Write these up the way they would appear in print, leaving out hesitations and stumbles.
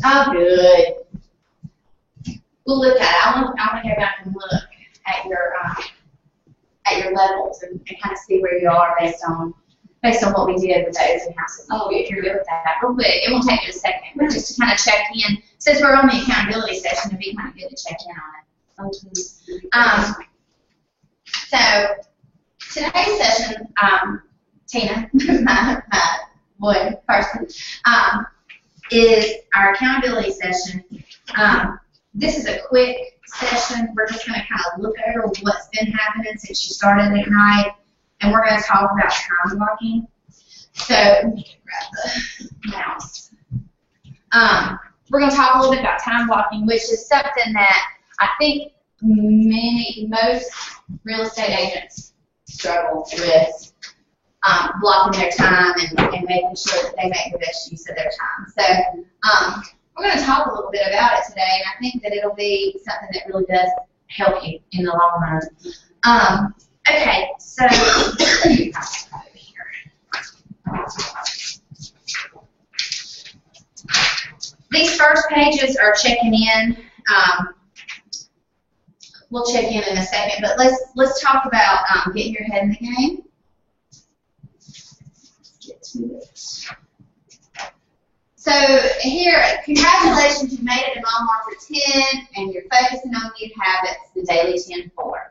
Oh, good. We'll look at it. I want to go back and look at your levels and kind of see where you are based on what we did with the open houses. Oh, if you're good with that, real quick. It won't take you a second, but just to kind of check in. Since we're on the accountability session, it'd be kind of good to check in on it. So today's session, Tina, my one person, is our accountability session. This is a quick session. We're just going to kind of look over what's been happening since you started Ignite, and we're going to talk about time blocking. So let me grab the mouse. We're going to talk a little bit about time blocking, which is something that I think most real estate agents struggle with, blocking their time and making sure that they make the best use of their time. So we're going to talk a little bit about it today, and I think that it'll be something that really does help you in the long run. Okay, so these first pages are checking in. We'll check in a second, but let's talk about getting your head in the game. Let's get to it. So here, congratulations, you made it to mile marker 10, and you're focusing on new habits, the daily 10-4.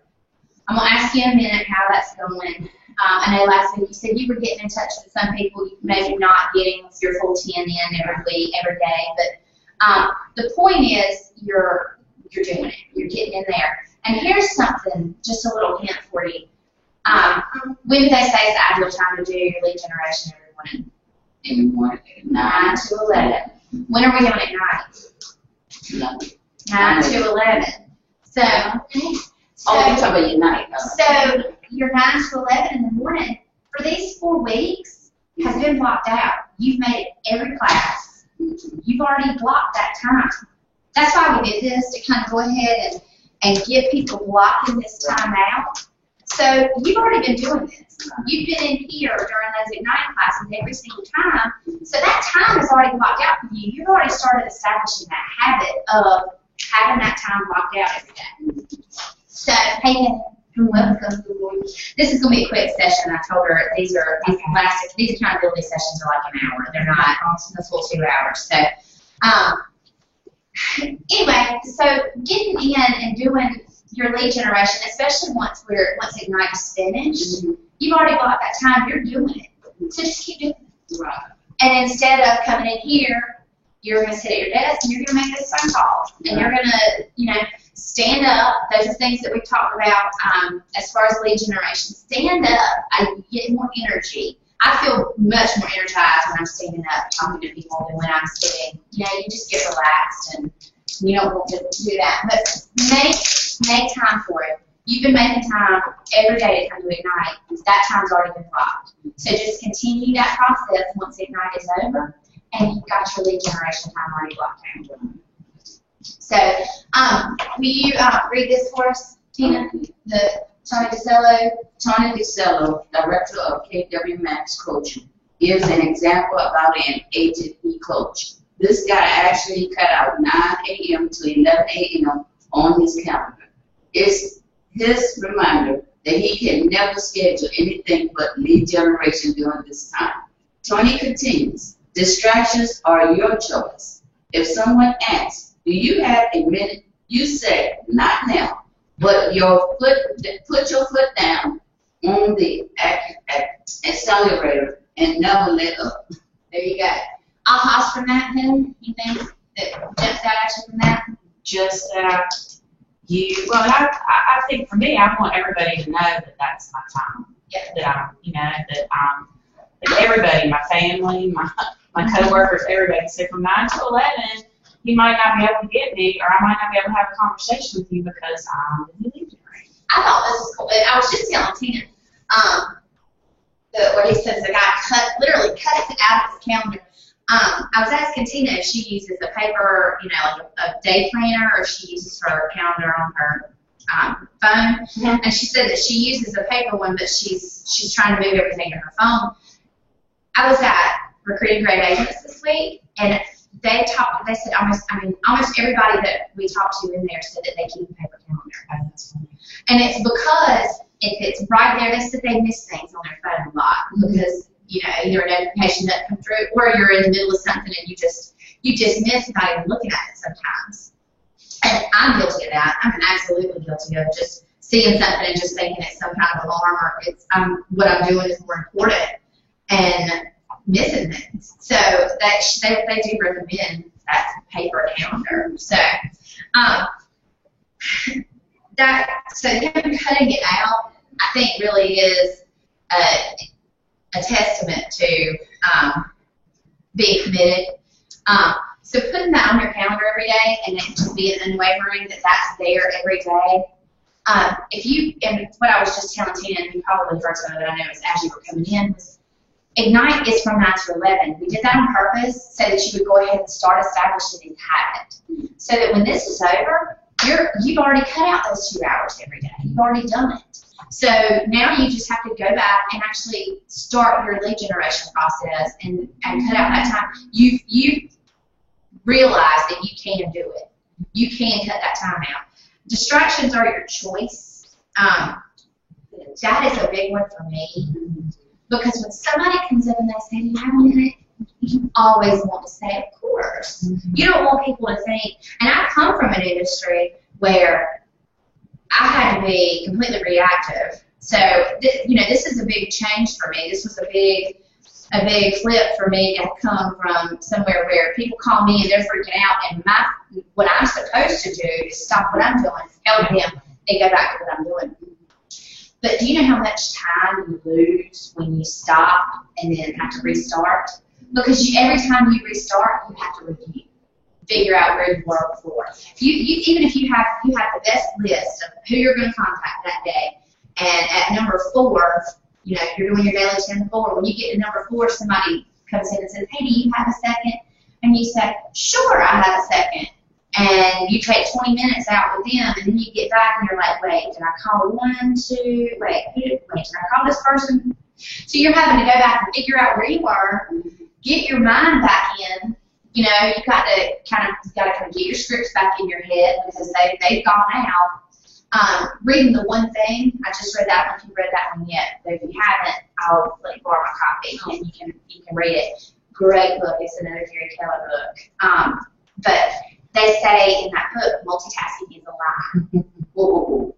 I'm going to ask you in a minute how that's going. I know last week you said you were getting in touch with some people, maybe not getting your full 10 in every week, every day, but the point is you're doing it. You're getting in there. And here's something, just a little hint for you. When do they say it's the ideal time to do your lead generation every morning? In the morning, 9 to 11. When are we doing it at night? 9 to 11. So, you're talking about your night. So, your 9 to 11 in the morning, for these 4 weeks, has been blocked out. You've made it every class. You've already blocked that time. That's why we did this, to kind of go ahead and get people blocking this time out. So, you've already been doing this. You've been in here during those Ignite classes every single time. So that time is already blocked out for you. You've already started establishing that habit of having that time blocked out every day. So, hey, welcome. This is going to be a quick session. I told her these accountability sessions are like an hour. They're not the full 2 hours. So, anyway, so getting in and doing your lead generation, especially once Ignite is finished, you've already blocked that time. You're doing it. So just keep doing it. Right. And instead of coming in here, you're going to sit at your desk and you're going to make those phone calls. And you're going to, stand up. Those are things that we've talked about as far as lead generation. Stand up. You get more energy. I feel much more energized when I'm standing up talking to people than when I'm sitting. You just get relaxed and you don't want to do that. But make time for it. You've been making time every day to come to Ignite. That time's already been blocked. So just continue that process once Ignite is over, and you've got your lead generation time already blocked out. So, will you read this for us, Tina? Tony DeCello, Director of KW Max Coaching, gives an example about an agent he coached. This guy actually cut out 9 a.m. to 11 a.m. on his calendar. It's his reminder that he can never schedule anything but lead generation during this time. Tony continues, distractions are your choice. If someone asks, do you have a minute? You say, not now, but put your foot down on the accelerator and never let up. There you go. Ahas from that, then? You think that jumps out at you from that? Just that I think for me, I want everybody to know that that's my time. Yeah. That everybody, my family, my coworkers, everybody. So from 9 to 11, you might not be able to get me, or I might not be able to have a conversation with you because I'm in the lead generation. I thought this was cool. I was just telling Tina, where he says the guy literally cuts it out of his calendar. I was asking Tina if she uses a paper, like a day planner, or she uses her calendar on her phone. Mm-hmm. And she said that she uses a paper one, but she's trying to move everything to her phone. I was at Recruiting Great Agents this week, and they said almost everybody that we talked to in there said that they keep a paper calendar. And it's because if it's right there, they said they miss things on their phone a lot because, either a notification doesn't come through or you're in the middle of something and you just miss not even looking at it sometimes. And I'm guilty of that. I'm absolutely guilty of just seeing something and just thinking it's some kind of alarm or what I'm doing is more important and missing things. So they do recommend that paper calendar. So him cutting it out, I think really is a testament to being committed. So putting that on your calendar every day and it just being unwavering that that's there every day. And what I was just telling Tina, and you probably heard some of it, I know it's as you were coming in, was Ignite is from 9 to 11. We did that on purpose so that you would go ahead and start establishing a habit. So that when this is over, you've already cut out those 2 hours every day. You've already done it. So now you just have to go back and actually start your lead generation process and cut out that time. You realize that you can do it. You can cut that time out. Distractions are your choice. That is a big one for me. Because when somebody comes in and they say, do you have a minute? You always want to say, of course. You don't want people to think, and I come from an industry where I had to be completely reactive. So, this is a big change for me. This was a big flip for me to come from somewhere where people call me and they're freaking out, and what I'm supposed to do is stop what I'm doing, help them, and go back to what I'm doing. But do you know how much time you lose when you stop and then have to restart? Because every time you restart, you have to review, figure out where you were before. Even if you have the best list of who you're going to contact that day, and at number 4, you're doing your daily 10-4. When you get to number 4, somebody comes in and says, hey, do you have a second? And you say, sure, I have a second. And you take 20 minutes out with them, and then you get back and you're like, wait, did I call 1, 2, wait, did I call this person? So you're having to go back and figure out where you were, get your mind back in. You've got to kind of get your scripts back in your head because they've gone out. Reading the one thing, I just read that one. If you read that one yet, but if you haven't, I'll let you borrow my copy and you can read it. Great book. It's another Gary Keller book. But they say in that book, multitasking is a lie. Whoa.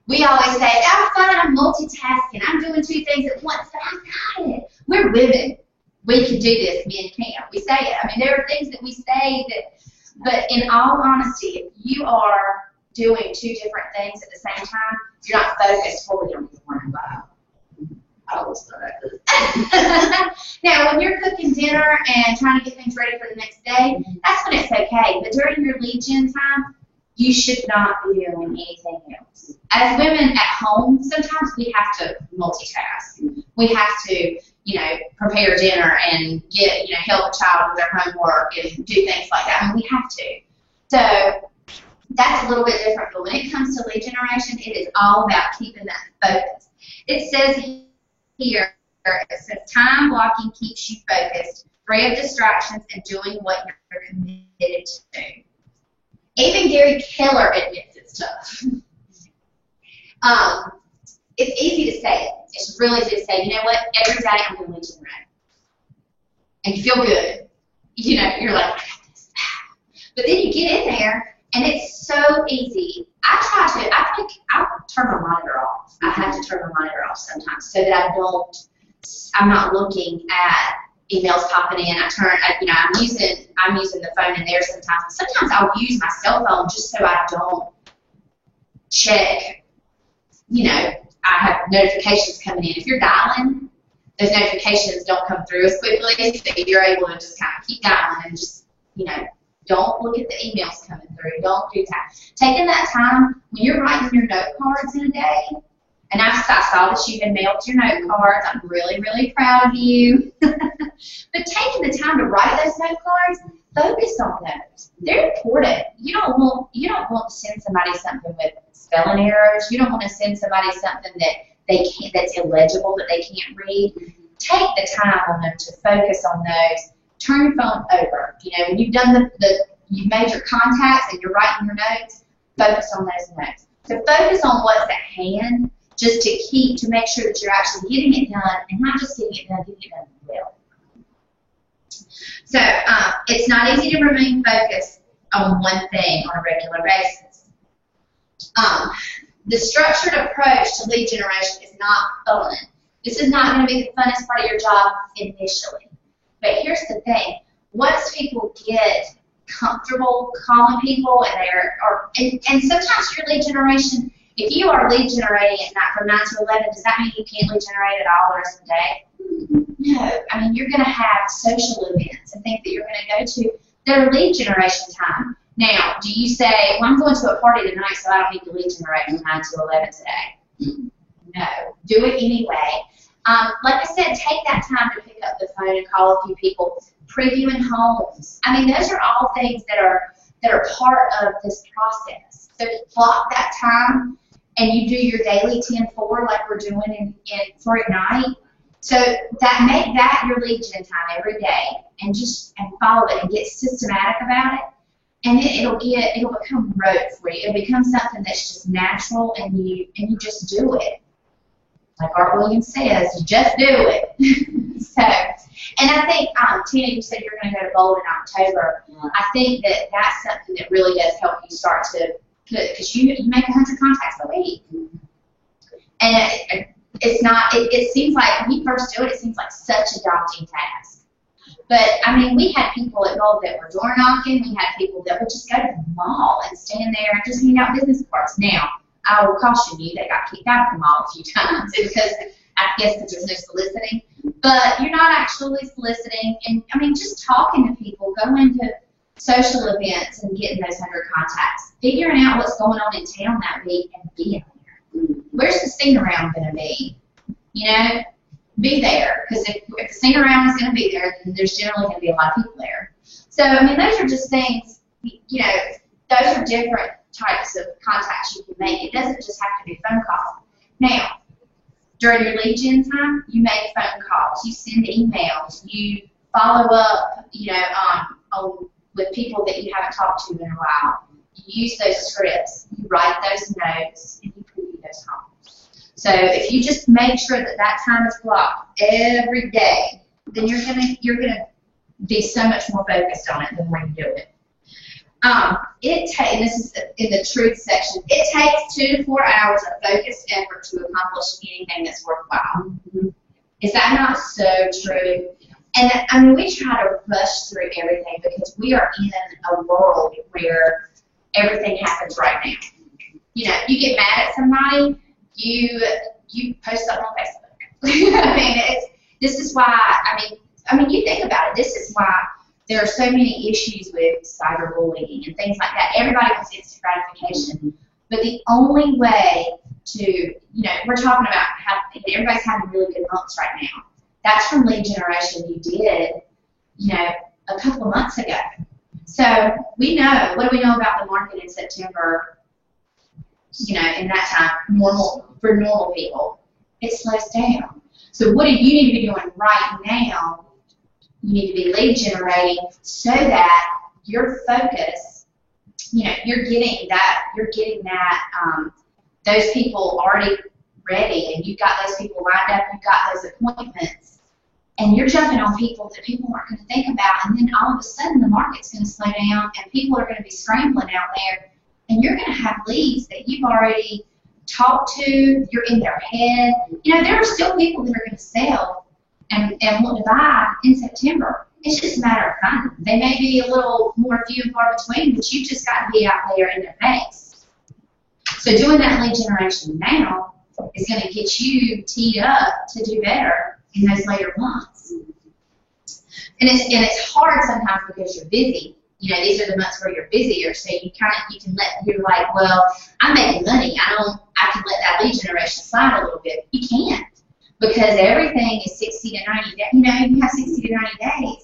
We always say, I'm fine, I'm multitasking, I'm doing 2 things at once, but I got it. We're women. We can do this, men can't. We say it. I mean, there are things that we say but in all honesty, if you are doing 2 different things at the same time, you're not focused fully on one. I always thought I could. Now, when you're cooking dinner and trying to get things ready for the next day, that's when it's okay. But during your lead gen time, you should not be doing anything else. As women at home, sometimes we have to multitask. We have to, prepare dinner and help a child with their homework and do things like that. I mean, we have to. So that's a little bit different. But when it comes to lead generation, it is all about keeping that focus. It says here, it says time blocking keeps you focused, free of distractions, and doing what you're committed to. Even Gary Keller admits it's tough. It's easy to say it. It's really easy to say, you know what, every day I'm going to lead generate. And you feel good. You're like, I got this. But then you get in there, and it's so easy. I'll turn my monitor off. I have to turn my monitor off sometimes so that I'm not looking at emails popping in. I'm using the phone in there sometimes. Sometimes I'll use my cell phone just so I don't check, I have notifications coming in. If you're dialing, those notifications don't come through as quickly, so you're able to just kind of keep dialing and just, don't look at the emails coming through. Don't do that. Taking that time when you're writing your note cards in a day, and I saw that you've been mailed your note cards. I'm really, really proud of you. But taking the time to write those note cards, focus on those. They're important. You don't want to send somebody something with spelling errors. You don't want to send somebody something that's illegible that they can't read. Take the time on them to focus on those turn your phone over. You know, when you've done you've made your contacts and you're writing your notes, focus on those notes. So focus on what's at hand, just to make sure that you're actually getting it done, and not just getting it done well. So it's not easy to remain focused on one thing on a regular basis. The structured approach to lead generation is not fun. This is not going to be the funnest part of your job initially. But here's the thing. Once people get comfortable calling people, and sometimes your lead generation, if you are lead generating at night from 9 to 11, does that mean you can't lead generate at all the rest of the day? No. I mean, you're going to have social events and things that you're going to go to that are lead generation time. Now, do you say, well, I'm going to a party tonight, so I don't need to lead generate from 9 to 11 today? No. Do it anyway. Like I said, take that time to pick up the phone and call a few people, previewing homes. I mean, those are all things that are part of this process. So block that time, and you do your daily 10-4 like we're doing for Ignite. So make that your lead gen time every day, and follow it and get systematic about it. And it'll become rote for you. It'll become something that's just natural, and you just do it. Like Art Williams says, you just do it. So, and I think, Tina, you said you're going to go to Bold in October. I think that's something that really does help you start to, because you make 100 contacts a week. And it's not, it seems like, when you first do it, it seems like such a daunting task. But, I mean, we had people at Bold that were door knocking. We had people that would just go to the mall and stand there and just hand out business cards. Now, I will caution you, they got kicked out of the mall a few times because I guess because there's no soliciting. But you're not actually soliciting. And, I mean, just talking to people, going to social events and getting those 100 contacts, figuring out what's going on in town that week and being there. Where's the sing around going to be? You know, be there. Because if the sing around is going to be there, then there's generally going to be a lot of people there. So, I mean, those are just things, you know, those are different types of contacts you can make. It doesn't just have to be a phone call. Now, during your lead gen time, you make phone calls, you send emails, you follow up, you know, with people that you haven't talked to in a while. You use those scripts, you write those notes, and you preview those calls. So if you just make sure that time is blocked every day, then you're gonna be so much more focused on it than when you do it. And this is in the truth section, it takes 2 to 4 hours of focused effort to accomplish anything that's worthwhile. Is that not so true? And I mean, we try to rush through everything because we are in a world where everything happens right now. You know, you get mad at somebody, you post something on Facebook. I mean, this is why, I mean, you think about it, this is why there are so many issues with cyberbullying and things like that. Everybody wants instant gratification. But the only way to, you know, we're talking about how everybody's having really good months right now. That's from lead generation you did, you know, a couple of months ago. So we know, what do we know about the market in September, you know, in that time, for normal people? It slows down. So what do you need to be doing right now? You need to be lead generating so that your focus, you know, you're getting that, those people already ready, and you've got those people lined up, you've got those appointments, and you're jumping on people that people aren't going to think about, and then all of a sudden the market's going to slow down, and people are going to be scrambling out there, and you're going to have leads that you've already talked to, you're in their head. You know, there are still people that are going to sell and want to buy in September. It's just a matter of finding them. They may be a little more few and far between, but you just got to be out there in their face. So doing that lead generation now is going to get you teed up to do better in those later months. And it's hard sometimes because you're busy. You know, these are the months where you're busier, so you're like, well, I'm making money. I can let that lead generation slide a little bit. You can't, because everything is 60 to 90 days. You know, you have 60 to 90 days.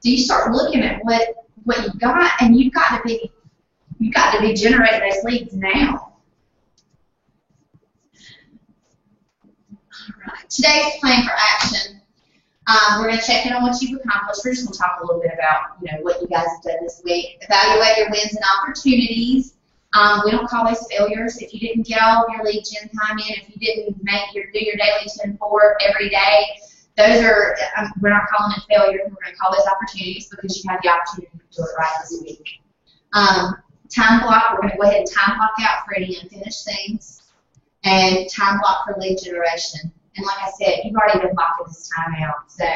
So you start looking at what you've got, and you've got to be generating those leads now. All right. Today's plan for action. We're going to check in on what you've accomplished. We're just going to talk a little bit about, what you guys have done this week. Evaluate your wins and opportunities. We don't call those failures. If you didn't get all of your Legion time in, if you didn't do your daily 10-4 every day, those are, we're not calling it failure. We're going to call those opportunities because you had the opportunity to do it right this week. Time block, we're going to go ahead and time block out for any unfinished things, and time block for lead generation. And like I said, you've already been blocking this time out. So,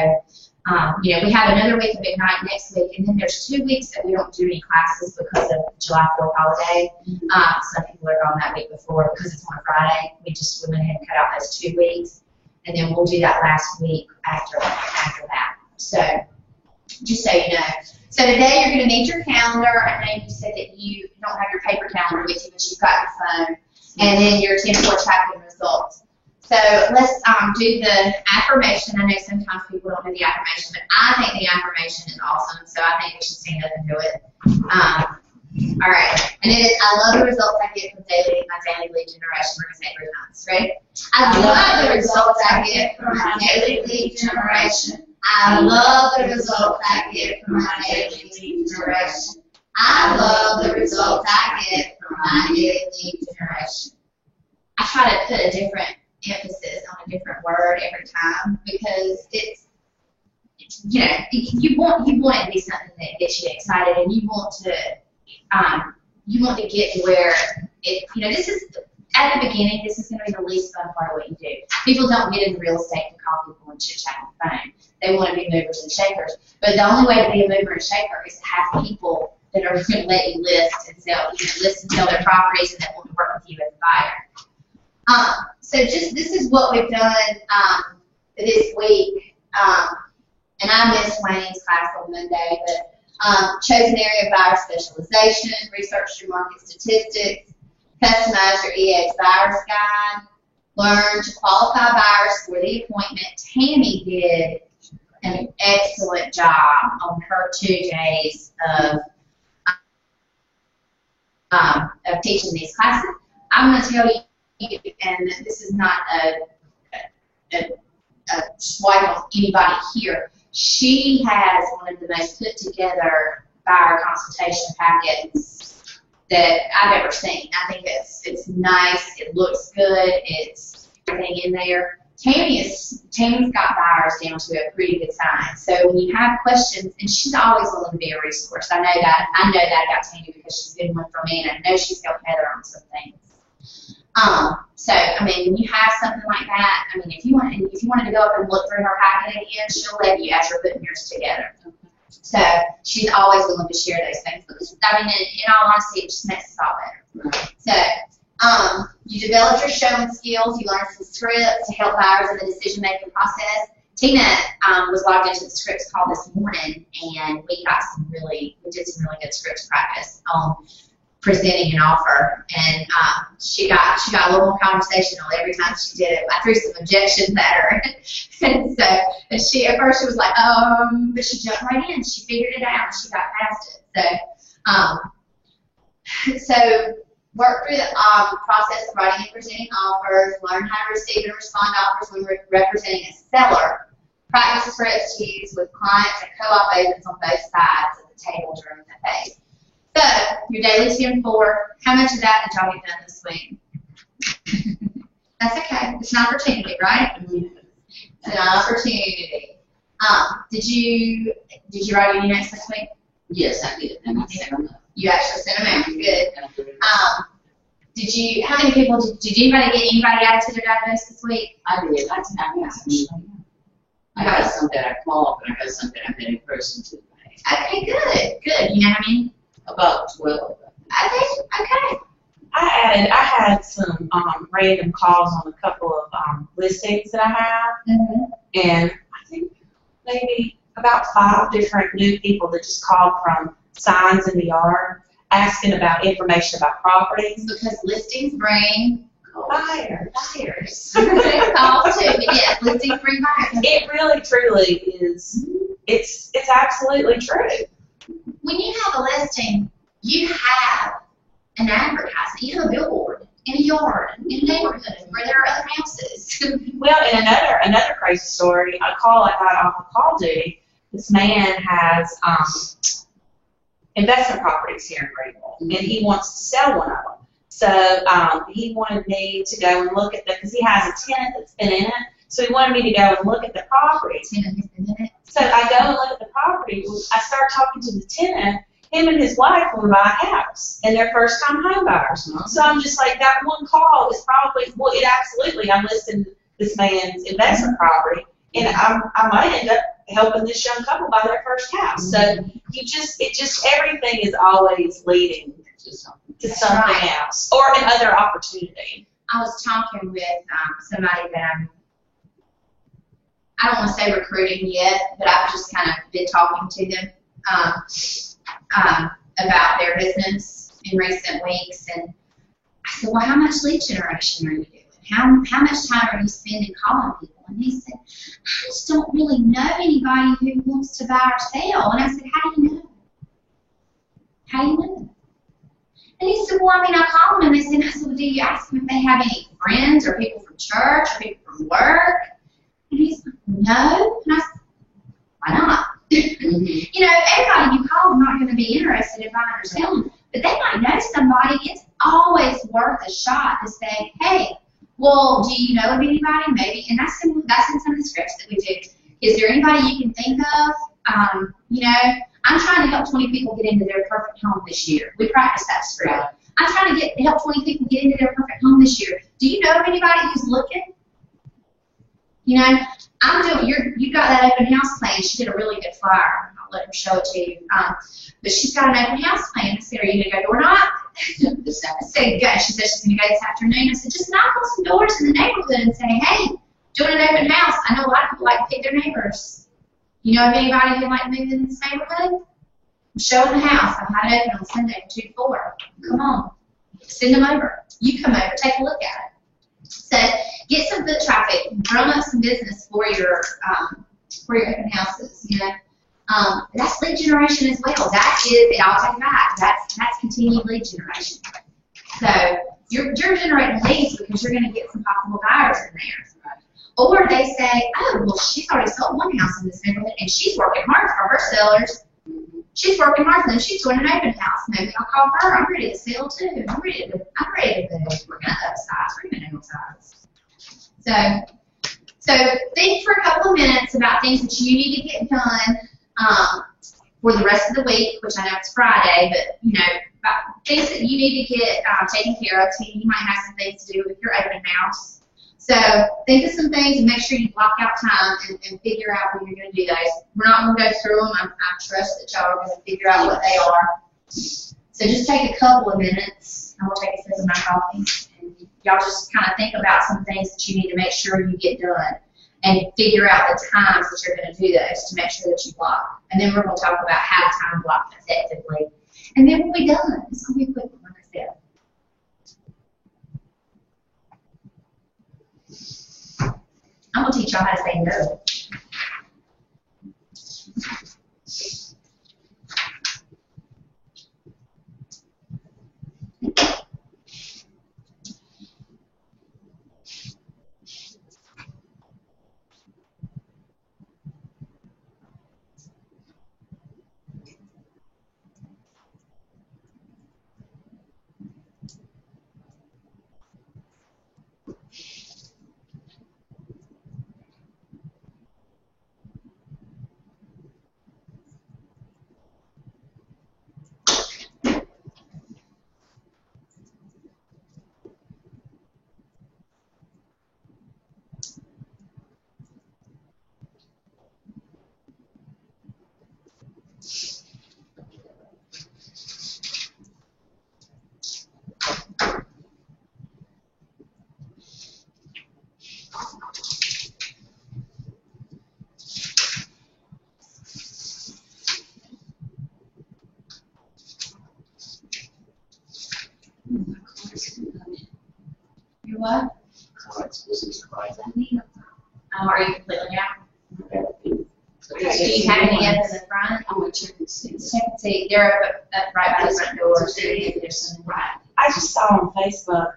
we have another week of Ignite next week, and then there's 2 weeks that we don't do any classes because of July 4th holiday. Some people are gone that week before because it's on a Friday. We went ahead and cut out those 2 weeks, and then we'll do that last week after that. So, just so you know. So today you're going to need your calendar. I know you said that you don't have your paper calendar with you, but you've got your phone, and then your 10-4 tracking results. So let's do the affirmation. I know sometimes people don't do the affirmation, but I think the affirmation is awesome, so I think we should stand up and do it. All right. And it is, I love the results I get from my daily lead generation. We're going to say it 3 times. Ready? I love the results I get from my daily lead generation. I love the results I get from my daily lead generation. I love the results I get from my daily lead generation. I try to put a different emphasis on a different word every time because it's you want it to be something that gets you excited, and you want to get to where this is at the beginning. This is going to be the least fun part of what you do. People don't get into real estate to call people and chit chat on the phone. They want to be movers and shakers, but the only way to be a mover and shaker is to have people that are going to let you list and sell their properties, and that want to work with you as a buyer. So this is what we've done this week, and I missed Wayne's class on Monday, but chosen area of buyer specialization, research your market statistics, customize your EX buyer's guide, learn to qualify buyers for the appointment. Tammy did an excellent job on her 2 days of teaching these classes. I'm going to tell you, and this is not a swipe on anybody here, she has one of the most put together buyer consultation packets that I've ever seen. I think it's nice, it looks good, it's everything in there. Tammy's got buyers down to a pretty good science. So when you have questions, and she's always willing to be a resource. I know that about Tammy because she's been one for me, and I know she's helped Heather on some things. So, when you have something like that, if you wanted to go up and look through her packet again, she'll let you as you're putting yours together. So, she's always willing to share those things because, in all honesty, it just makes us all better. So, you develop your showing skills, you learn some scripts to help buyers in the decision-making process. Tina was logged into the scripts call this morning, and we did some really good scripts practice on presenting an offer, and she got a little more conversational every time she did it. I threw some objections at her, and she at first she was like, but she jumped right in. She figured it out, and she got past it. So work through the process of writing and presenting offers. Learn how to receive and respond to offers when we're representing a seller. Practice scripts used with clients and co-op agents on both sides of the table during the phase. So, your daily 10-4, how much of that did y'all get done this week? That's okay. It's an opportunity, right? It's an opportunity. Did you write any notes this week? Yes, I did. And I sent them up. You actually sent them out. Good. How many people, did anybody get anybody added to their database this week? I did. I got some that I called, but I got some that I met in person too. Okay, good. You know how many? About 12. Okay. I had some random calls on a couple of listings that I have, and I think maybe about 5 different new people that just called from signs in the yard asking about information about properties. Because listings bring buyers. Calls too, but yes, listings bring buyers. It really, truly is. It's absolutely true. When you have a listing, you have an advertisement, you have a billboard. in a yard, in a neighborhood where there are other houses. Well, and another crazy story, a call I got off of call duty. This man has investment properties here in Greenville, and he wants to sell one of them. So he wanted me to go and look at because he has a tenant that's been in it. So he wanted me to go and look at the property. Tenant has been in it. So I go and look at the property. I start talking to the tenant. Him and his wife want to buy a house, and they're first-time home buyers. So I'm just like, that one call is probably, well, it absolutely, I'm listing this man's investment property, and I might end up helping this young couple buy their first house. So everything is always leading to something else, or another opportunity. I was talking with somebody that I don't want to say recruiting yet, but I've just kind of been talking to them about their business in recent weeks, and I said, well, how much lead generation are you doing? How much time are you spending calling people? And he said, I just don't really know anybody who wants to buy or sell. And I said, how do you know? How do you know? And he said, well, I mean, I call them, and they said, I said, well, do you ask them if they have any friends or people from church or people from work? And he's like, no. And I said, why not? You know, everybody you call is not going to be interested in buying or selling, but they might know somebody. It's always worth a shot to say, hey, well, do you know of anybody? Maybe, and that's in some of the scripts that we do. Is there anybody you can think of? You know, I'm trying to help 20 people get into their perfect home this year. We practice that script. I'm trying to help 20 people get into their perfect home this year. Do you know of anybody who's looking? You know, you've got that open house plan. She did a really good flyer. I'll let her show it to you. But she's got an open house plan. I said, are you going to go door knock? I said, go. She said she's going to go this afternoon. I said, just knock on some doors in the neighborhood and say, hey, doing an open house. I know a lot of people like to pick their neighbors. You know of anybody who might move in this neighborhood? I'm showing the house. I've had it open on Sunday from 2 to 4. Come on. Send them over. You come over. Take a look at it. So get some foot traffic, drum up some business for your open houses. You know, that's lead generation as well. That is, it all take back. That's continued lead generation. So you're generating leads because you're going to get some possible buyers in there. Or they say, oh, well, she's already sold one house in this neighborhood, and she's working hard for her sellers. She's working hard for them. She's doing an open house. Maybe I'll call her. I'm ready to sell too. I'm ready to move. We're going to upsize. We're going to downsize. So think for a couple of minutes about things that you need to get done for the rest of the week, which I know it's Friday, but you know, about things that you need to get taken care of. So you might have some things to do with your open house. So think of some things and make sure you block out time and figure out when you're going to do those. We're not going to go through them. I trust that y'all are going to figure out what they are. So just take a couple of minutes. I'm going to take a sip of my coffee. And y'all just kind of think about some things that you need to make sure you get done. And figure out the times that you're going to do those to make sure that you block. And then we're going to talk about how to time block effectively. And then we'll be done. It's going to be a quick one, like I said. I'm going to teach y'all how to say no. You're what? Are you completely out? Okay, do you have any up in the front? I'm going to check and see. Check and see. They're up right by the front door. I I just saw on Facebook,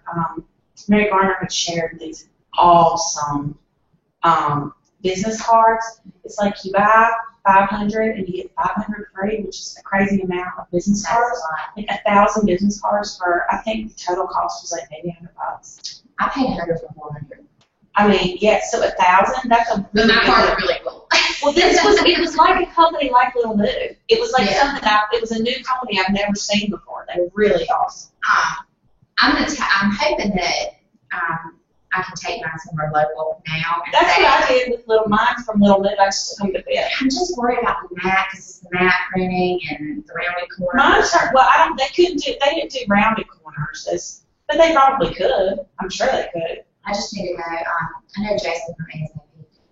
Mary Garner had shared these awesome business cards. It's like you buy 500 and you get 500 free, which is a crazy amount of business cards. Like 1,000 business cards for, I think the total cost was like maybe $100. I paid 100 for 400. I mean, yeah, so 1,000, that's a But really my cards good. are really cool. Well, it was like a company like Little New. It was like Yeah. it was a new company I've never seen before. They were really awesome. I'm hoping that I can take mine somewhere local now. And That's say, what I did with mine from Little New. I just took them to bed. I'm just worried about the mat because it's the mat printing and the rounded corner. They didn't do rounded corners, but they probably could. I'm sure they could. I just need to know. I know Jason from ASAP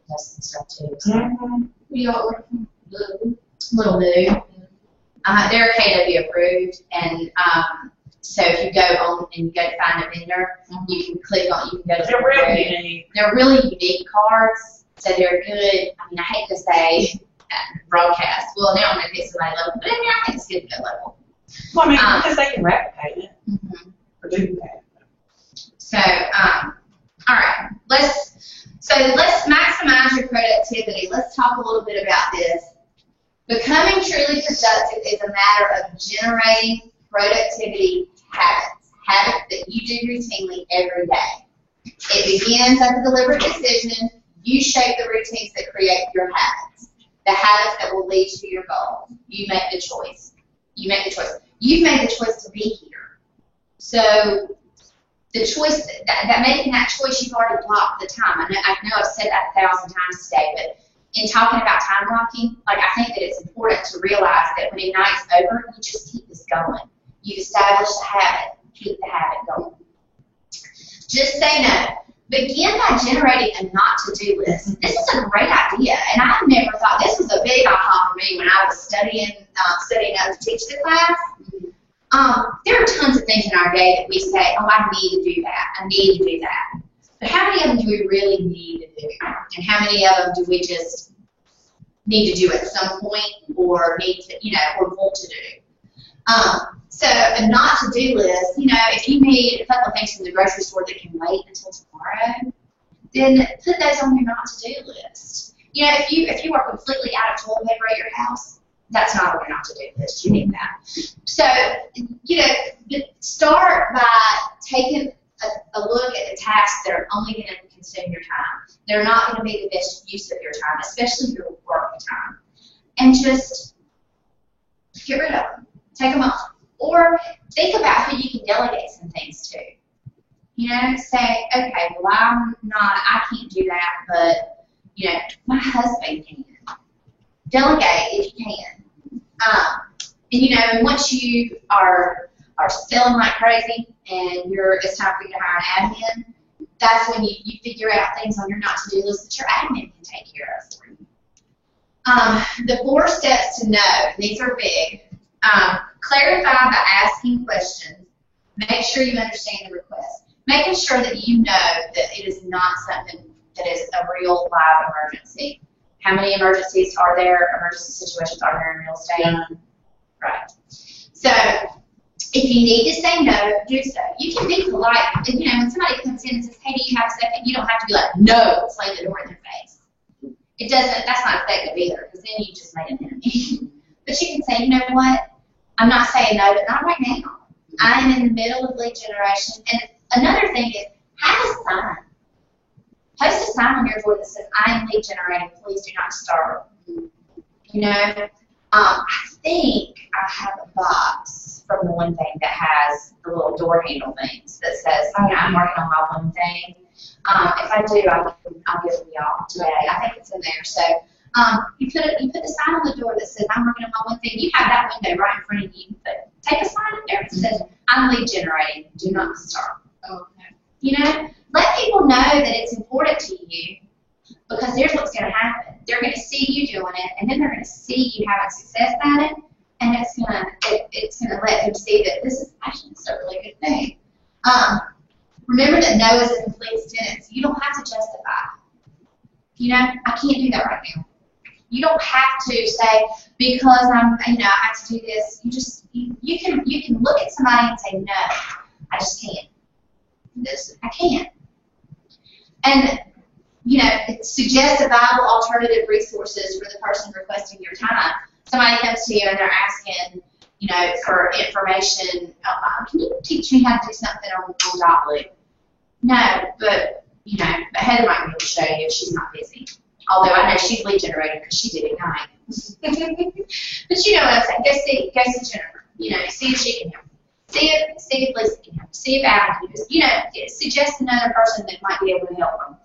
does some stuff too. So. Mm-hmm. We are Little New. They're KW approved, and so if you go on and you go to find a vendor, you can click on. You can go to. They're real unique. They're really unique cards, so they're good. I mean, I hate to say broadcast. Well, now I'm going to get somebody local, but I mean, I think it's good to go local. Well, I mean, because they can replicate it or duplicate it. So, all right, let's maximize your productivity. Let's talk a little bit about this. Becoming truly productive is a matter of generating productivity habits that you do routinely every day. It begins as a deliberate decision. You shape the routines that create your habits, the habits that will lead to your goal. You make the choice. You've made the choice to be here. So the choice, that making that choice, you've already blocked the time. I know I've said that 1,000 times today, but in talking about time blocking, like I think that it's important to realize that when a night's over, you just keep this going. You've established a habit. Keep the habit going. Just say no. Begin by generating a not-to-do list. This is a great idea, and I never thought this was a big aha for me when I was studying up to teach the class. There are tons of things in our day that we say, oh, I need to do that. I need to do that. But how many of them do we really need to do? And how many of them do we just need to do at some point or need to, or want to do? So a not-to-do list, if you need a couple of things from the grocery store that can wait until tomorrow, then put those on your not-to-do list. If you are completely out of toilet paper at your house, that's not on your not-to-do list. You need that. So, start by taking a look at the tasks that are only going to consume your time. They're not going to be the best use of your time, especially your work time. And just get rid of them. Take them off. Or think about who you can delegate some things to. Say, okay, well, I can't do that, but, my husband can. Delegate if you can. And once you are selling like crazy and it's time for you to hire an admin, that's when you figure out things on your not-to-do list that your admin can take care of for you. The 4 steps to know, these are big. Clarify by asking questions. Make sure you understand the request. Making sure that you know that it is not something that is a real live emergency. How many emergencies are there? Emergency situations are there in real estate? Yeah. Right. So if you need to say no, do so. You can be polite. When somebody comes in and says, hey, do you have a second? You don't have to be like, no, slam the door in their face. That's not effective either, because then you just made an enemy. But you can say, you know what? I'm not saying no, but not right now. I am in the middle of lead generation. And another thing is, have a sign. Post a sign on your door that says, I am lead generating, please do not start. I think I have a box from the One Thing that has the little door handle things that says, I'm working on my One Thing. If I do, I'll give it to y'all today. I think it's in there. So you put the sign on the door that says, I'm working on my One Thing. You have that window right in front of you. But take a sign up there that says, I'm lead generating, do not start. Okay. Let people know that it's important to you, because here's what's going to happen. They're going to see you doing it, and then they're going to see you having success at it, and it's going to let them see that this is actually a really good thing. Remember that no is a complete sentence. You don't have to justify. I can't do that right now. You don't have to say, because I have to do this. You can look at somebody and say, no, I just can't. That's I can't. And, you know, suggest a viable alternative resources for the person requesting your time. Somebody comes to you and they're asking, you know, for information. Can you teach me how to do something on Dotloop? No, but, you know, but Heather might be able to show you if she's not busy. Although I know she's lead generator because she did it at night. But you know what I'm saying. Go see Jennifer. You know, see if she can help. See if Lisa can help. See if Adam can help. You know, suggest another person that might be able to help them.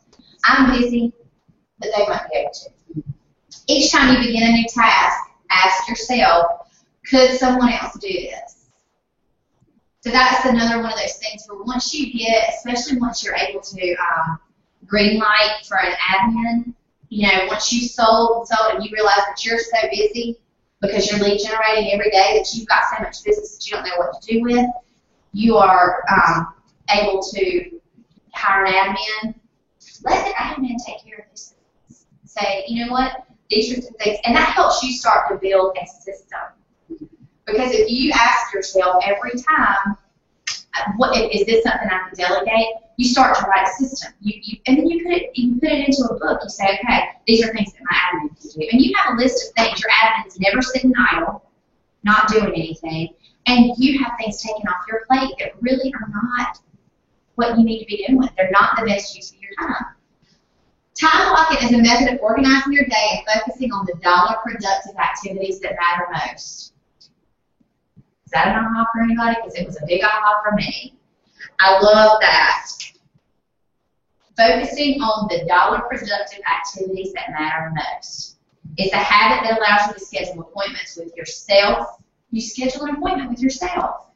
I'm busy, but they might be able to. Each time you begin a new task, ask yourself, could someone else do this? So that's another one of those things where once you get, especially once you're able to green light for an admin, you know, once you sold and you realize that you're so busy because you're lead generating every day that you've got so much business that you don't know what to do with, you are able to hire an admin. Let the admin take care of these things. Say, you know what, these are some things, and that helps you start to build a system. Because if you ask yourself every time, is this something I can delegate? You start to write a system. And then you put it into a book. You say, okay, these are things that my admin can do. And you have a list of things. Your admin's never sitting idle, not doing anything, and you have things taken off your plate that really are not what you need to be doing. They're not the best use of your time. Time blocking is a method of organizing your day and focusing on the dollar productive activities that matter most. Is that an aha for anybody? Because it was a big aha for me. I love that. Focusing on the dollar productive activities that matter most. It's a habit that allows you to schedule appointments with yourself. You schedule an appointment with yourself.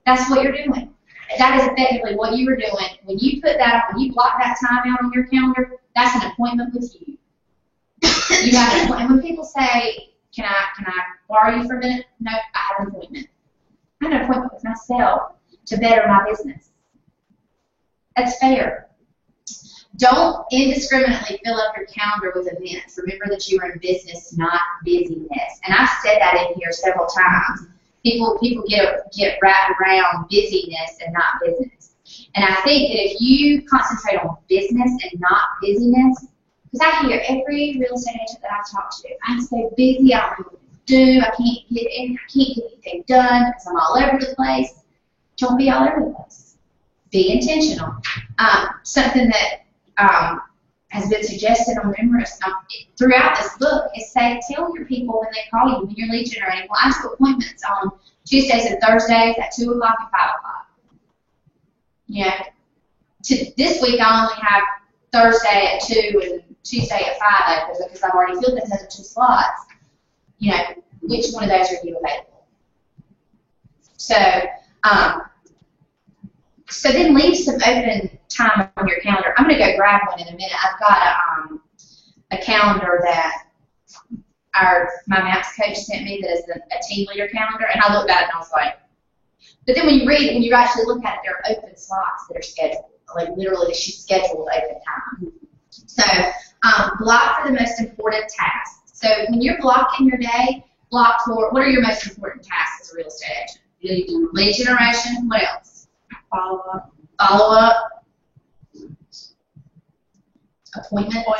That's what you're doing. That is effectively what you were doing. When you put that, when you block that time out on your calendar, that's an appointment with you. You have an appointment. When people say, can I borrow you for a minute? No, I have an appointment. I have an appointment with myself to better my business. That's fair. Don't indiscriminately fill up your calendar with events. Remember that you are in business, not busyness. And I've said that in here several times. People get wrapped around busyness and not business. And I think that if you concentrate on business and not busyness, because I hear every real estate agent that I've talked to, I'm so busy, I don't know what to do, I can't get anything done because I'm all over the place. Don't be all over the place. Be intentional. Something that has been suggested on numerous throughout this book is tell your people when they call you, when you're lead generating, well, I do appointments on Tuesdays and Thursdays at 2 o'clock and 5 o'clock. You know, this week I only have Thursday at 2 and Tuesday at 5 open because I've already filled those other 2 slots. You know, which one of those are you available? So then leave some open time on your calendar. I'm going to go grab one in a minute. I've got a calendar that my MAPS coach sent me that is a team leader calendar, and I looked at it and I was like, but then when you actually look at it, there are open slots that are scheduled. Like literally, she's scheduled open time. So block for the most important tasks. So when you're blocking your day, block for what are your most important tasks as a real estate agent? Lead generation. What else? Follow up. Appointments.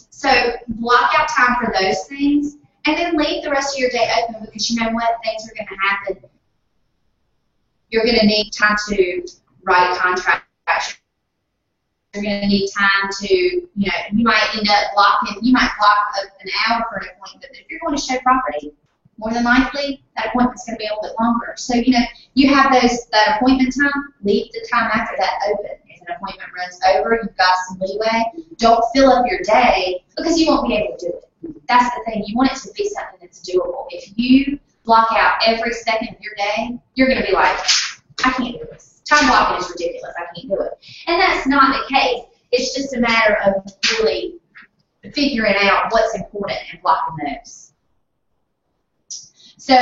So block out time for those things, and then leave the rest of your day open because you know what? Things are going to happen. You're going to need time to write a contract. You're going to need time to, you might end up block an hour for an appointment. But if you're going to show property, more than likely, that appointment's going to be a little bit longer. So, you have that appointment time, leave the time after that open. If an appointment runs over, you've got some leeway. Don't fill up your day because you won't be able to do it. That's the thing. You want it to be something that's doable. If you block out every second of your day, you're going to be like, I can't do this. Time blocking is ridiculous. I can't do it. And that's not the case. It's just a matter of really figuring out what's important and blocking those. So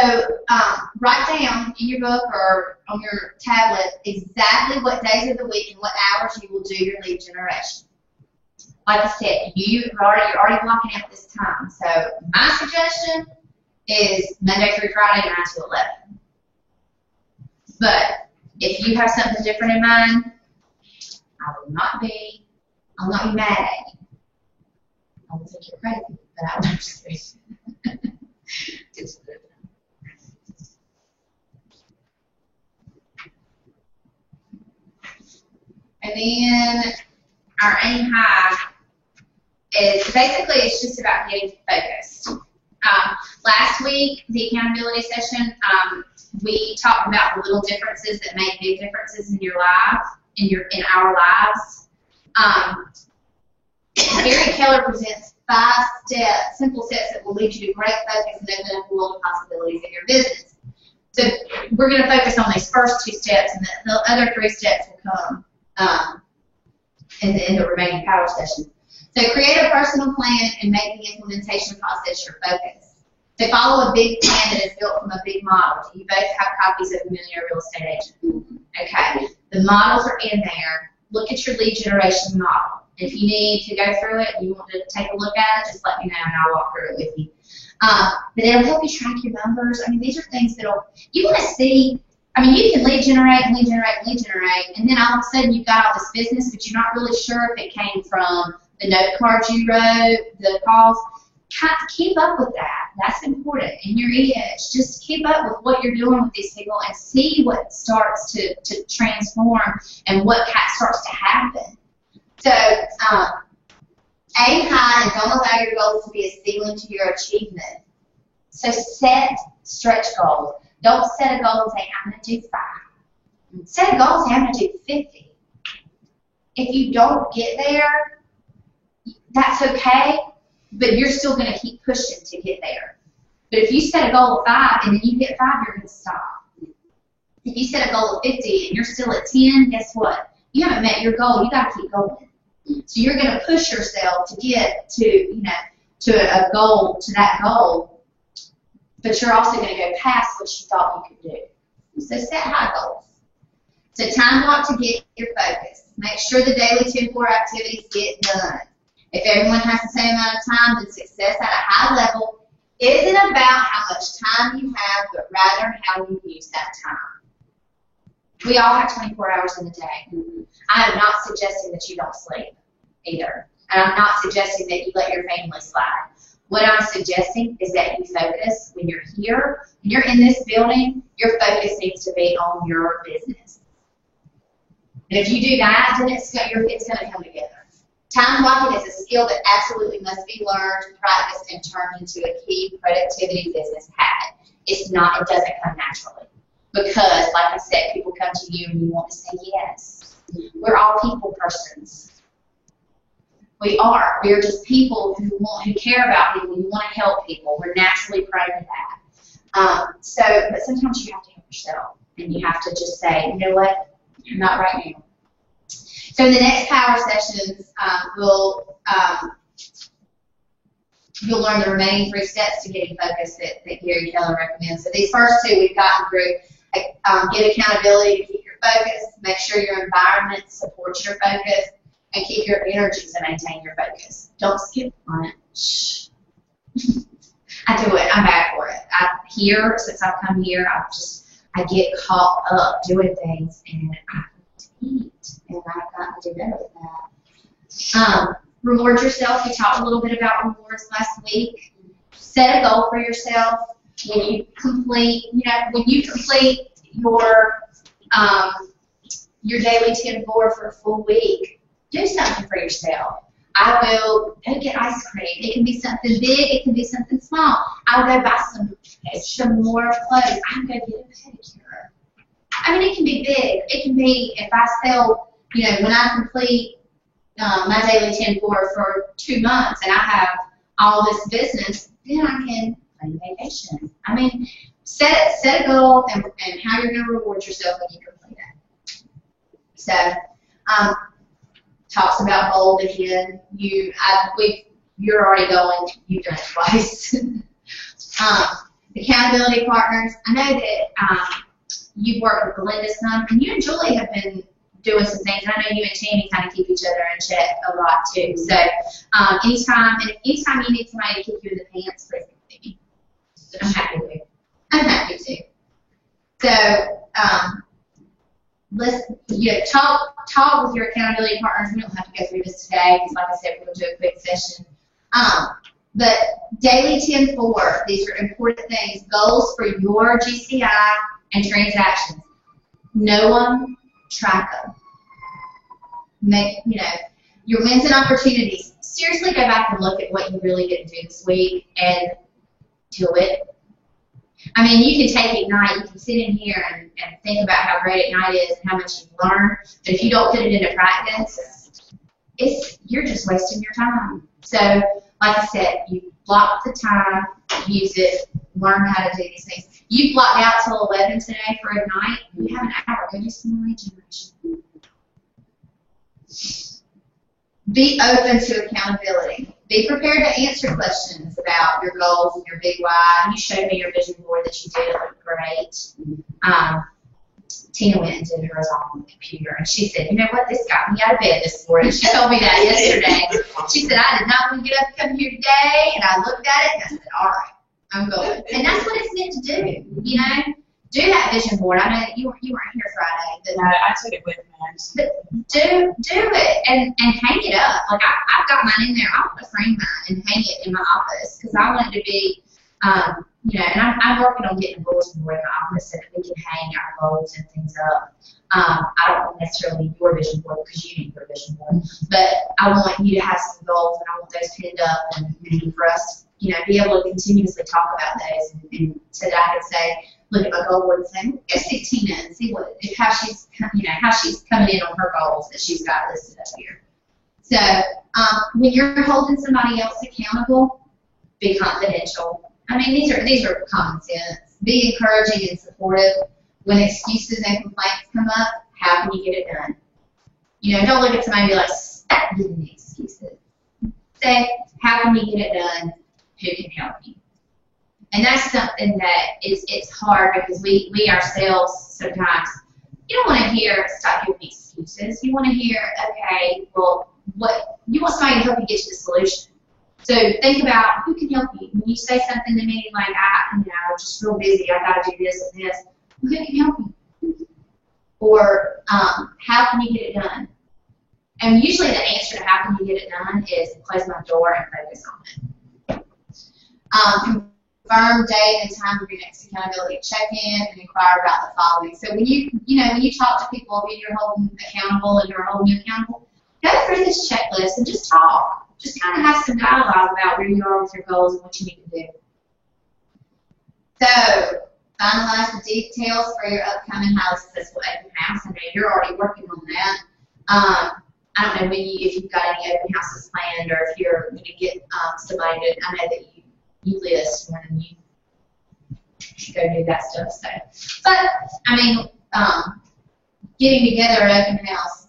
write down in your book or on your tablet exactly what days of the week and what hours you will do your lead generation. Like I said, you're already blocking out this time. So my suggestion is Monday through Friday, 9 to 11. But if you have something different in mind, I'll not be mad at you. I will think you're crazy, but I will understand. Just good. And then our aim high is basically it's just about getting focused. Last week, the accountability session, we talked about the little differences that make big differences in your life, in our lives. Gary Keller presents 5 steps, simple steps that will lead you to great focus and open up a world of possibilities in your business. So we're going to focus on these first 2 steps, and the other 3 steps will come in the remaining power session. So create a personal plan and make the implementation process your focus. So follow a big plan that is built from a big model. Do you both have copies of Millionaire Real Estate Agent? Okay. The models are in there. Look at your lead generation model. If you need to go through it and you want to take a look at it, just let me know and I'll walk through it with you. But it'll help you track your numbers. I mean, these are things that'll, you want to see, I mean, you can lead generate, and then all of a sudden you've got all this business, but you're not really sure if it came from the note cards you wrote, the calls. Keep up with that. That's important. In your edge, just keep up with what you're doing with these people and see what starts to transform and what starts to happen. So, aim high and don't allow your goals to be a ceiling to your achievement. So set stretch goals. Don't set a goal and say, I'm going to do 5. Set a goal and say, I'm going to do 50. If you don't get there, that's okay, but you're still going to keep pushing to get there. But if you set a goal of 5 and then you hit 5, you're going to stop. If you set a goal of 50 and you're still at 10, guess what? You haven't met your goal. You got to keep going. So you're going to push yourself to get to a goal, to that goal, but you're also going to go past what you thought you could do. So set high goals. So time block to get your focus. Make sure the daily 10-4 activities get done. If everyone has the same amount of time, then success at a high level isn't about how much time you have, but rather how you use that time. We all have 24 hours in the day. I am not suggesting that you don't sleep either. And I'm not suggesting that you let your family slide. What I'm suggesting is that you focus when you're here, when you're in this building, your focus needs to be on your business. And if you do that, then it's going to come together. Time blocking is a skill that absolutely must be learned, practiced, and turned into a key productivity business habit. It doesn't come naturally. Because, like I said, people come to you and you want to say yes. We're all people persons. We are. We're just people who care about people, who want to help people. We're naturally prone to that. But sometimes you have to help yourself. And you have to just say, you know what, not right now. So in the next power sessions, you'll learn the remaining 3 steps to getting focused that Gary Keller recommends. So these first 2 we've gotten through. Get accountability to keep your focus. Make sure your environment supports your focus. And keep your energy to maintain your focus. Don't skip on it. Shh. I do it. I'm bad for it. Since I've come here, I get caught up doing things, and I have to eat, and I've got to do better with that. Reward yourself. We talked a little bit about rewards last week. Set a goal for yourself. When you complete your daily 10-4 for a full week, do something for yourself. I will go get ice cream. It can be something big. It can be something small. I'll go buy some more clothes. I'll go get a pedicure. I mean, it can be big. It can be if I sell, when I complete my daily 10-4 for 2 months and I have all this business, then I can plan vacation. I mean, set a goal and how you're going to reward yourself when you complete it. So, talks about bold again. You're already going. You've done it twice. Accountability partners. I know that you've worked with Belinda some, and you and Julie have been doing some things. And I know you and Tammy kind of keep each other in check a lot too. So anytime you need somebody to kick you in the pants, please come to me. I'm happy to. So listen, talk with your accountability partners. We don't have to go through this today because, like I said, we're going to do a quick session. But daily 10-4, these are important things. Goals for your GCI and transactions. Know them, track them. Make, your wins and opportunities. Seriously, go back and look at what you really didn't do this week and do it. I mean, you can take Ignite, you can sit in here and think about how great Ignite is and how much you've learned, but if you don't put it into practice, you're just wasting your time. So, like I said, you block the time, use it, learn how to do these things. You blocked out till 11 today for Ignite. You have an hour. Go do some more lead generation. Be open to accountability. Be prepared to answer questions about your goals and your big why. You showed me your vision board that you did. It looked great. Tina went and did hers on the computer, and she said, you know what, this got me out of bed this morning. She told me that yesterday. She said, I did not want to get up and come here today, and I looked at it, and I said, all right, I'm going. And that's what it's meant to do, Do that vision board. I know that you weren't here Friday. But No, I took it with me. do it and hang it up. Like I've got mine in there. I want to frame mine and hang it in my office because I want it to be, and I'm working on getting a bulletin board in my office so that we can hang our goals and things up. I don't necessarily need your vision board because you need your vision board, but I want you to have some goals and I want those pinned up and for us, be able to continuously talk about those and so that I can say, look at my goal board and say, go see Tina and see how she's coming in on her goals that she's got listed up here. So when you're holding somebody else accountable, be confidential. I mean, these are common sense. Be encouraging and supportive. When excuses and complaints come up, how can you get it done? Don't look at somebody and be like, stop giving me excuses. Say, how can we get it done? Who can help you? And that's something that it's hard because we ourselves sometimes, you don't want to hear, stop giving me excuses. You want to hear, okay, well, you want somebody to help you get to the solution. So think about who can help you. When you say something to me like, I'm just real busy, I've got to do this and this, who can help you? Or how can you get it done? And usually the answer to how can you get it done is close my door and focus on it. Confirm date and time of your next accountability check-in and inquire about the following. So when you talk to people who you're holding accountable and you're holding you accountable, go through this checklist and just talk. Just kind of have some dialogue about where you are with your goals and what you need to do. So finalize the details for your upcoming highly successful open house. I know you're already working on that. I don't know if you've got any open houses planned or if you're going to get somebody to, I know that you list when you go do that stuff. So, but I mean, getting together at open house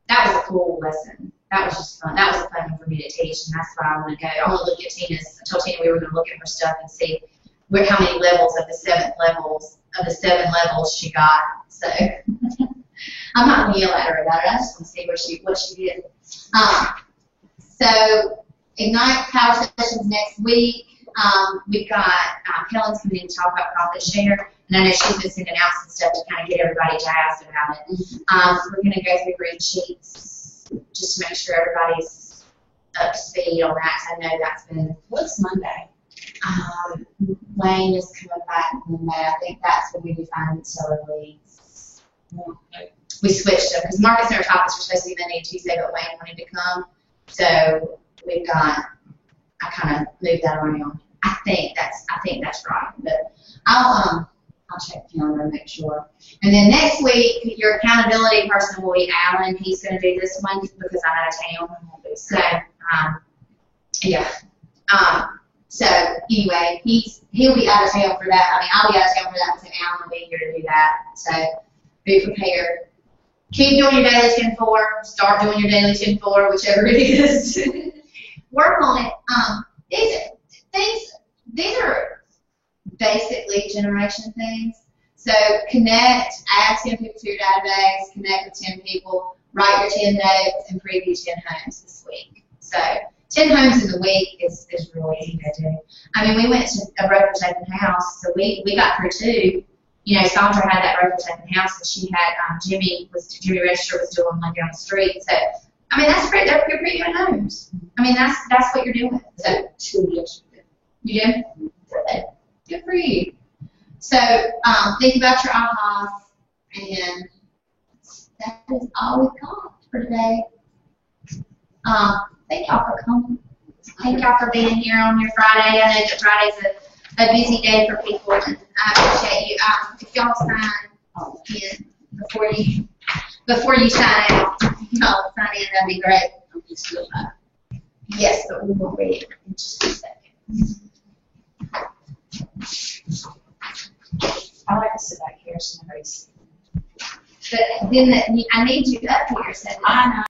that was a cool lesson. That was just fun. That was a fun one for me to teach, and that's why I want to go. I want to look at Tina's. I told Tina we were going to look at her stuff and see how many levels of the seven levels she got. So I'm not going to yell at her about it. I just want to see what she did. So Ignite Power Sessions next week. We've got Helen's coming in to talk about profit share, and I know she's been sending out some stuff to kind of get everybody jazzed about it. We're going to go through green sheets just to make sure everybody's up to speed on that. I know that's been. What's Monday? Wayne is coming back Monday. I think that's when we define seller leads. We switched them because Marcus and our topics were supposed to be Monday and Tuesday, but Wayne wanted to come, so we've got. I kind of moved that around. I think that's right, but I'll check the calendar and make sure. And then next week, your accountability person will be Alan. He's going to do this one because I'm out of town. So yeah. So anyway, he'll be out of town for that. I mean, I'll be out of town for that, so Alan will be here to do that. So be prepared. Keep doing your daily 10-4. Start doing your daily 10-4, whichever it is. Work on it. These are basic lead generation things. So connect, add 10 people to your database, connect with 10 people, write your 10 notes, and preview 10 homes this week. So 10 homes in the week is really easy to do. I mean, we went to a broker's open house, so we got through 2, you know, Sandra had that rifle open house, and she had Jimmy Register was doing one down the street. So, I mean, that's pretty. You're pretty good homes. I mean, that's what you're doing. So, 2 yesterday. you do good for you. So, think about your ahas, and that is all we've got for today. Thank y'all for coming. Thank y'all for being here on your Friday. I know that Friday's a busy day for people, and I appreciate you. If y'all sign in before you sign out, y'all sign in, that'd be great. Yes, but we will read it in just a second. I like to sit back here so nobody's. But then I need you up here, so that I know.